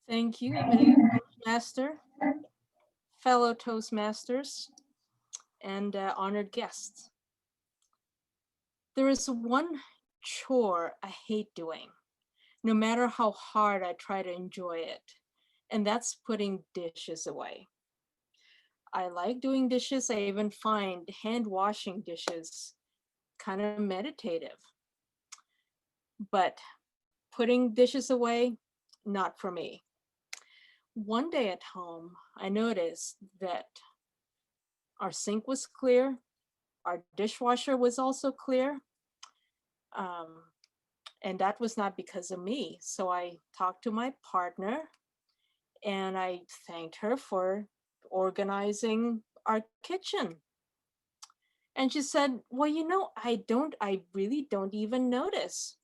Thank you, Madam Toastmaster, fellow Toastmasters, and honored guests. There is one chore I hate doing, no matter how hard I try to enjoy it, and that's putting dishes away. I like doing dishes. I even find hand washing dishes kind of meditative, but putting dishes away, not for me. One day at home, I noticed that our sink was clear, our dishwasher was also clear, um, and that was not because of me. So I talked to my partner and I thanked her for organizing our kitchen. And she said, well, I really don't even notice.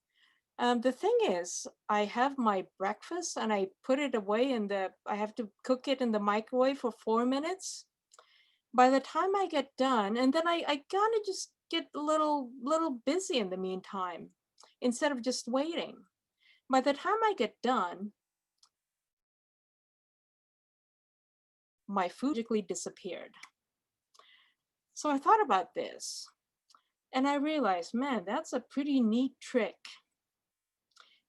The thing is, I have my breakfast and I put it away I have to cook it in the microwave for 4 minutes. By the time I get done, and then I kind of just get a little busy in the meantime, instead of just waiting. By the time I get done, my food magically disappeared. So I thought about this and I realized, man, that's a pretty neat trick.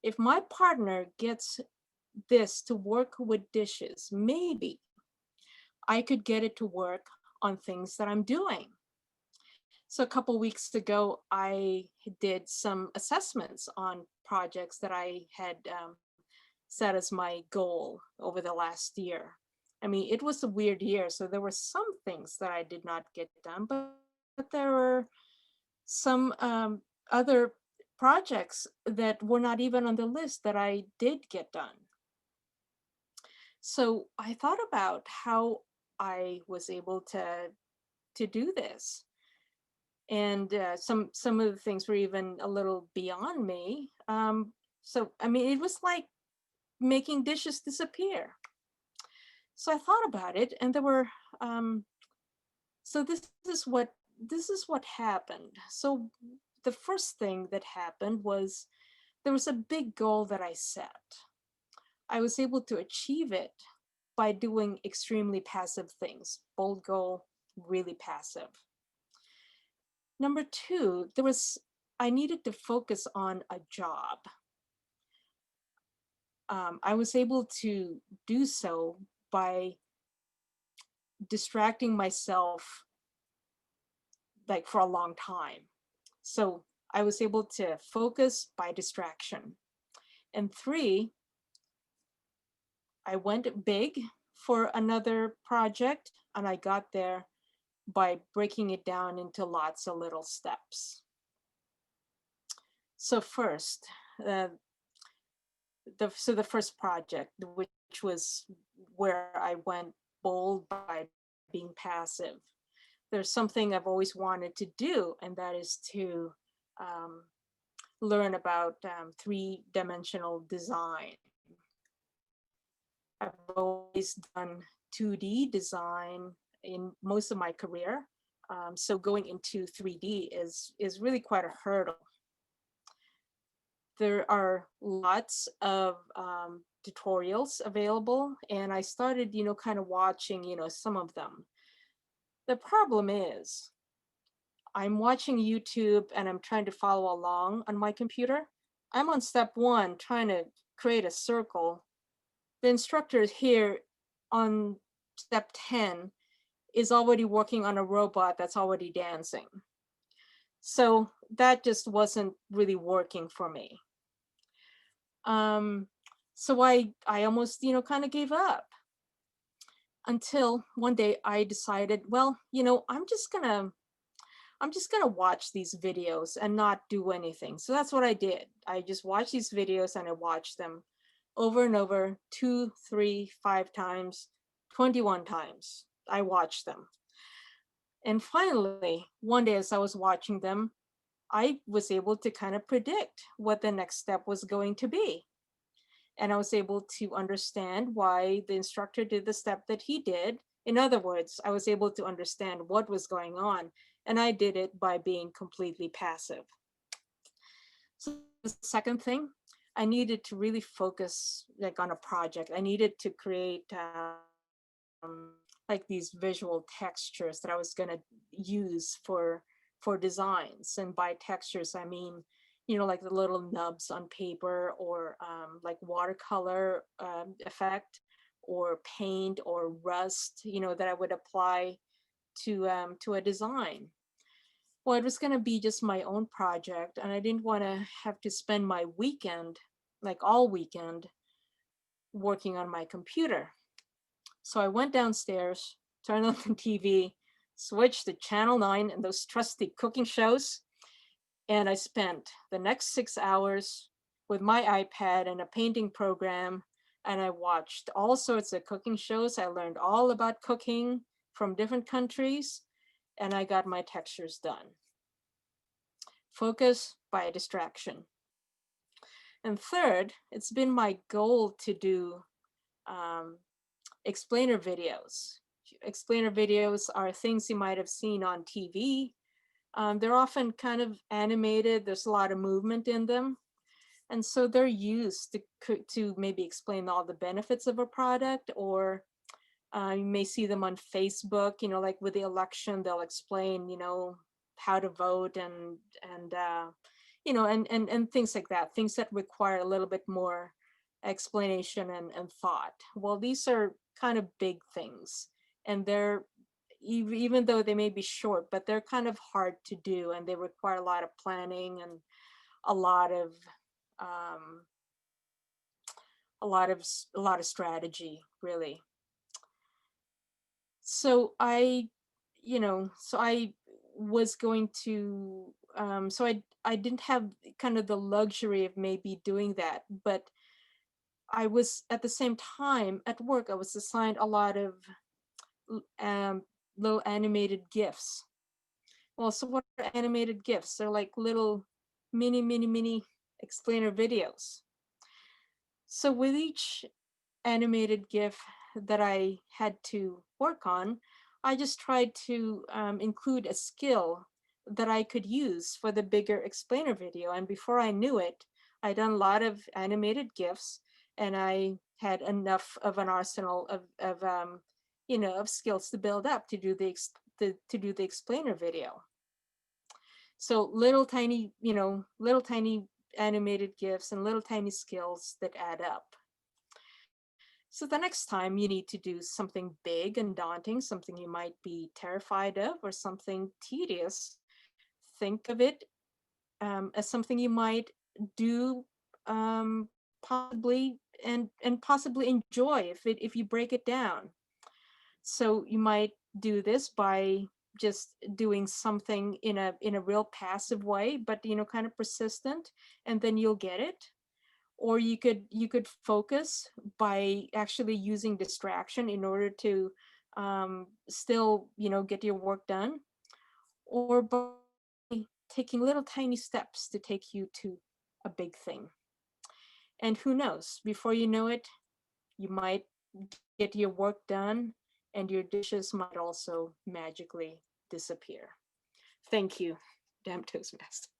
If my partner gets this to work with dishes, maybe I could get it to work on things that I'm doing. So a couple weeks ago, I did some assessments on projects that I had set as my goal over the last year. I mean, it was a weird year, so there were some things that I did not get done, but there were some other projects that were not even on the list that I did get done. So I thought about how I was able to do this, and some of the things were even a little beyond me. So I mean, it was like making dishes disappear. So I thought about it, and there were so this is what happened. So the first thing that happened was there was a big goal that I set. I was able to achieve it by doing extremely passive things. Bold goal, really passive. Number two, I needed to focus on a job. I was able to do so by distracting myself like for a long time. So I was able to focus by distraction. And three, I went big for another project and I got there by breaking it down into lots of little steps. So first, the first project, which was where I went bold by being passive. There's something I've always wanted to do, and that is to learn about three-dimensional design. I've always done 2D design in most of my career, so going into 3D is really quite a hurdle. There are lots of tutorials available, and I started, kind of watching, some of them. The problem is, I'm watching YouTube and I'm trying to follow along on my computer. I'm on step one, trying to create a circle. The instructor here on step 10 is already working on a robot that's already dancing. So that just wasn't really working for me. So I almost, kind of gave up until one day I decided, well, I'm just gonna watch these videos and not do anything. So that's what I did. I just watched these videos and I watched them over and over, 2, 3, 5 times, 21 times. I watched them. And finally, one day as I was watching them, I was able to kind of predict what the next step was going to be. And I was able to understand why the instructor did the step that he did. In other words, I was able to understand what was going on, and I did it by being completely passive. So the second thing, I needed to really focus like on a project. I needed to create like these visual textures that I was going to use for designs. And by textures, I mean, you know, like the little nubs on paper, or like watercolor effect, or paint or rust, you know, that I would apply to a design. Well, it was going to be just my own project, and I didn't want to have to spend my weekend, like all weekend, working on my computer. So I went downstairs, turned on the TV, switched to Channel 9 and those trusty cooking shows, and I spent the next 6 hours with my iPad and a painting program, and I watched all sorts of cooking shows. I learned all about cooking from different countries, and I got my textures done. Focus by distraction. And third, it's been my goal to do explainer videos. Explainer videos are things you might have seen on TV. They're often kind of animated. There's a lot of movement in them. And so they're used to maybe explain all the benefits of a product, or you may see them on Facebook, you know, like with the election, they'll explain, you know, how to vote, and you know, and things like that, things that require a little bit more explanation and thought. Well, these are kind of big things, and they're, even though they may be short, but they're kind of hard to do, and they require a lot of planning and a lot of um, a lot of strategy, really. So I, you know, so I was going to, so I didn't have kind of the luxury of maybe doing that, but I was at the same time at work, I was assigned a lot of um, little animated GIFs. Well, so what are animated GIFs? They're like little mini explainer videos. So with each animated GIF that I had to work on, I just tried to include a skill that I could use for the bigger explainer video. And before I knew it, I'd done a lot of animated GIFs, and I had enough of an arsenal of you know, of skills to build up to do the explainer video. So little tiny, you know, little tiny animated GIFs and little tiny skills that add up. So the next time you need to do something big and daunting, something you might be terrified of, or something tedious, think of it as something you might do possibly and possibly enjoy if you break it down. So you might do this by just doing something in a real passive way, but you know, kind of persistent, and then you'll get it. Or you could focus by actually using distraction in order to still, you know, get your work done, or by taking little tiny steps to take you to a big thing. And who knows, before you know it, you might get your work done, and your dishes might also magically disappear. Thank you, damn Toastmaster.